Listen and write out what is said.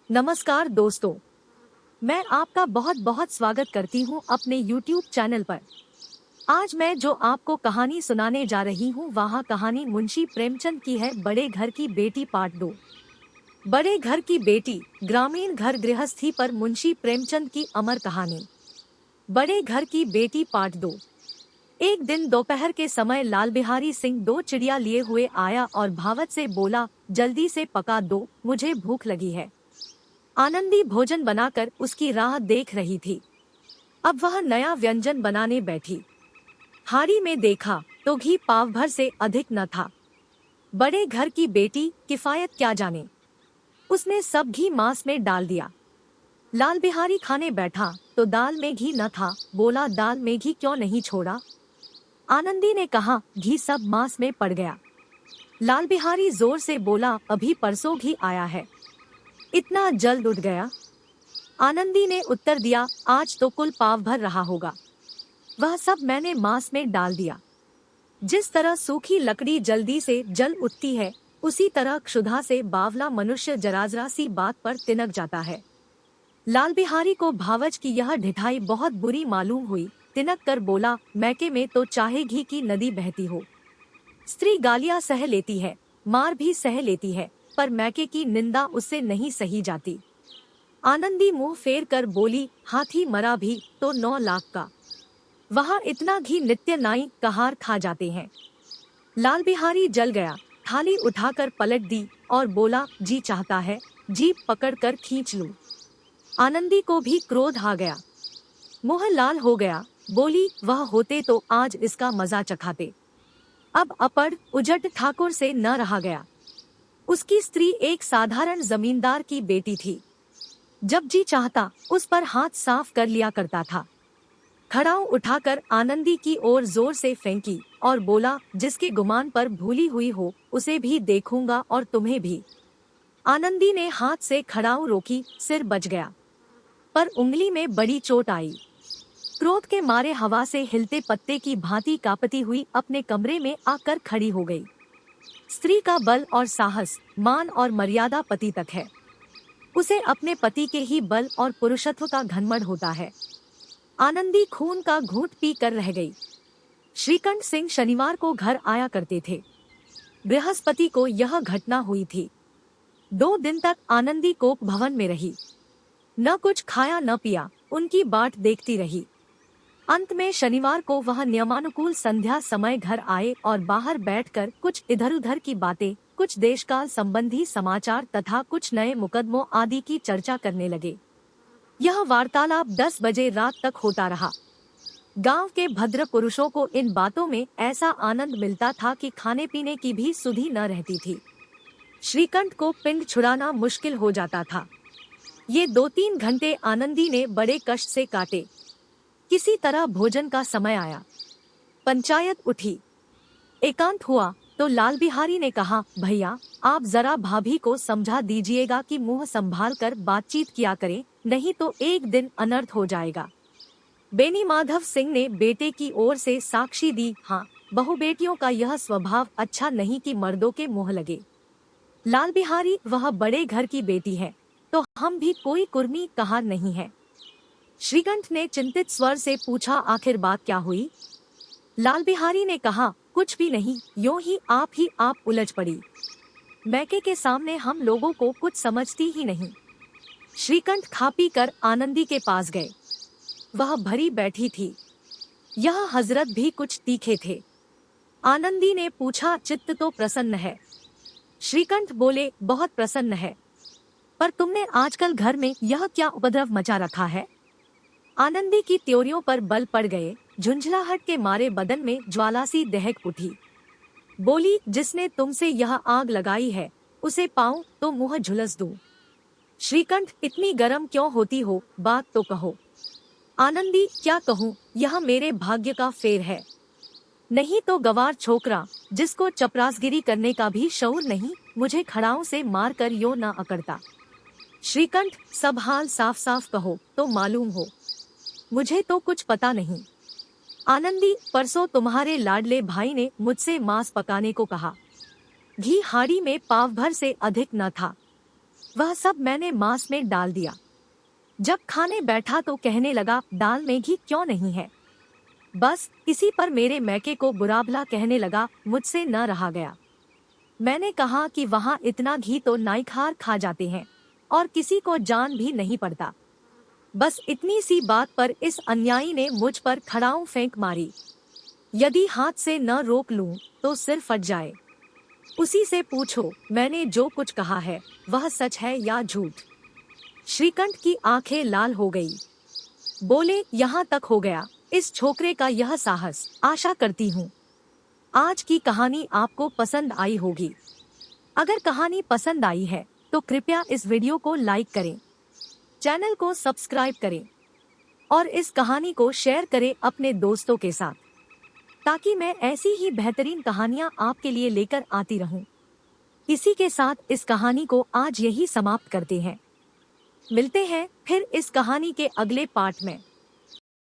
नमस्कार दोस्तों, मैं आपका बहुत बहुत स्वागत करती हूं अपने YouTube चैनल पर। आज मैं जो आपको कहानी सुनाने जा रही हूं वह कहानी मुंशी प्रेमचंद की है, बड़े घर की बेटी पार्ट 2। बड़े घर की बेटी, ग्रामीण घर गृहस्थी पर मुंशी प्रेमचंद की अमर कहानी। बड़े घर की बेटी पार्ट 2। एक दिन दोपहर के समय लाल बिहारी सिंह 2 चिड़िया लिए हुए आया और भावत से बोला, जल्दी से पका दो, मुझे भूख लगी है। आनंदी भोजन बनाकर उसकी राह देख रही थी। अब वह नया व्यंजन बनाने बैठी। हाड़ी में देखा तो घी पाव भर से अधिक न था। बड़े घर की बेटी किफायत क्या जाने, उसने सब घी मांस में डाल दिया। लाल बिहारी खाने बैठा तो दाल में घी न था। बोला, दाल में घी क्यों नहीं छोड़ा? आनंदी ने कहा, घी सब मांस में पड़ गया। लाल बिहारी जोर से बोला, अभी परसों घी आया है, इतना जल्द उठ गया? आनंदी ने उत्तर दिया, आज तो कुल पाव भर रहा होगा, वह सब मैंने मांस में डाल दिया। जिस तरह सूखी लकड़ी जल्दी से जल उठती है, उसी तरह क्षुधा से बावला मनुष्य जराजरा सी बात पर तिनक जाता है। लाल बिहारी को भावच की यह ढिठाई बहुत बुरी मालूम हुई। तिनक कर बोला, मैके में तो चाहे घी की नदी बहती हो, स्त्री गालियां सह लेती है, मार भी सह लेती है, पर मैके की निंदा उससे नहीं सही जाती। आनंदी मुंह फेर कर बोली, हाथी मरा भी तो 9 लाख का, वहाँ इतना घी नित्य नाई कहार खा जाते हैं। लाल बिहारी जल गया, थाली उठाकर पलट दी और बोला, जी चाहता है जीभ पकड़कर खींच लूं। आनंदी को भी क्रोध आ गया, मुंह लाल हो गया। बोली, वह होते तो आज इसका मजा चखाते। अब अपड़ उजट ठाकुर से न रहा गया। उसकी स्त्री एक साधारण जमींदार की बेटी थी। जब जी चाहता उस पर हाथ साफ कर लिया करता था। खड़ाऊ उठाकर आनंदी की ओर जोर से फेंकी और बोला, जिसके गुमान पर भूली हुई हो उसे भी देखूंगा और तुम्हें भी। आनंदी ने हाथ से खड़ाऊ रोकी, सिर बच गया, पर उंगली में बड़ी चोट आई। क्रोध के मारे हवा से हिलते पत्ते की भांति कांपती हुई अपने कमरे में आकर खड़ी हो गई। स्त्री का बल और साहस, मान और मर्यादा पति तक है। उसे अपने पति के ही बल और पुरुषत्व का घमंड होता है। आनंदी खून का घूंट पी कर रह गई। श्रीकंठ सिंह शनिवार को घर आया करते थे। बृहस्पति को यह घटना हुई थी। 2 दिन तक आनंदी कोप भवन में रही, न कुछ खाया न पिया, उनकी बाट देखती रही। अंत में शनिवार को वह नियमानुकूल संध्या समय घर आए और बाहर बैठकर कुछ इधर उधर की बातें, कुछ देशकाल संबंधी समाचार तथा कुछ नए मुकदमों आदि की चर्चा करने लगे। यह वार्तालाप 10 बजे रात तक होता रहा। गांव के भद्र पुरुषों को इन बातों में ऐसा आनंद मिलता था कि खाने पीने की भी सुधि न रहती थी। श्रीकंठ को पिंड छुड़ाना मुश्किल हो जाता था। ये 2-3 घंटे आनंदी ने बड़े कष्ट से काटे। किसी तरह भोजन का समय आया, पंचायत उठी, एकांत हुआ तो लाल बिहारी ने कहा, भैया आप जरा भाभी को समझा दीजिएगा कि मुंह संभाल कर बातचीत किया करें, नहीं तो एक दिन अनर्थ हो जाएगा। बेनी माधव सिंह ने बेटे की ओर से साक्षी दी, हाँ, बहु बेटियों का यह स्वभाव अच्छा नहीं कि मर्दों के मुंह लगे। लाल बिहारी, वह बड़े घर की बेटी है तो हम भी कोई कुर्मी कहा नहीं है। श्रीकंठ ने चिंतित स्वर से पूछा, आखिर बात क्या हुई? लाल बिहारी ने कहा, कुछ भी नहीं, यूं ही आप उलझ पड़ी। मैके के सामने हम लोगों को कुछ समझती ही नहीं। श्रीकंठ खा पी कर आनंदी के पास गए। वह भरी बैठी थी। यह हजरत भी कुछ तीखे थे। आनंदी ने पूछा, चित्त तो प्रसन्न है? श्रीकंठ बोले, बहुत प्रसन्न है, पर तुमने आजकल घर में यह क्या उपद्रव मचा रखा है? आनंदी की त्योरियों पर बल पड़ गए। झुंझलाहट के मारे बदन में ज्वाला सी दहक उठी। बोली, जिसने तुमसे यह आग लगाई है उसे पाऊं तो मुंह झुलस दूं। श्रीकंठ, इतनी गर्म क्यों होती हो, बात तो कहो। आनंदी, क्या कहूं, यह मेरे भाग्य का फेर है, नहीं तो गवार छोकरा जिसको चपरासगिरी करने का भी शऊर नहीं, मुझे खड़ाओं से मार कर यो न अकड़ता। श्रीकंठ, सब हाल साफ साफ कहो तो मालूम हो, मुझे तो कुछ पता नहीं। आनंदी, परसों तुम्हारे लाडले भाई ने मुझसे मांस पकाने को कहा। घी हाड़ी में पाव भर से अधिक न था। वह सब मैंने मांस में डाल दिया। जब खाने बैठा तो कहने लगा, दाल में घी क्यों नहीं है। बस इसी पर मेरे मैके को बुरा भला कहने लगा। मुझसे न रहा गया। मैंने कहा कि वहाँ इतना घी तो नाइखार खा जाते हैं और किसी को जान भी नहीं पड़ता। बस इतनी सी बात पर इस अन्यायी ने मुझ पर खड़ाऊ फेंक मारी। यदि हाथ से न रोक लूं तो सिर फट जाए। उसी से पूछो मैंने जो कुछ कहा है वह सच है या झूठ। श्रीकंठ की आंखें लाल हो गई। बोले, यहाँ तक हो गया इस छोकरे का यह साहस। आशा करती हूँ आज की कहानी आपको पसंद आई होगी। अगर कहानी पसंद आई है तो कृपया इस वीडियो को लाइक करें, चैनल को सब्सक्राइब करें और इस कहानी को शेयर करें अपने दोस्तों के साथ, ताकि मैं ऐसी ही बेहतरीन कहानियां आपके लिए लेकर आती रहूं। इसी के साथ इस कहानी को आज यही समाप्त करते हैं। मिलते हैं फिर इस कहानी के अगले पार्ट में।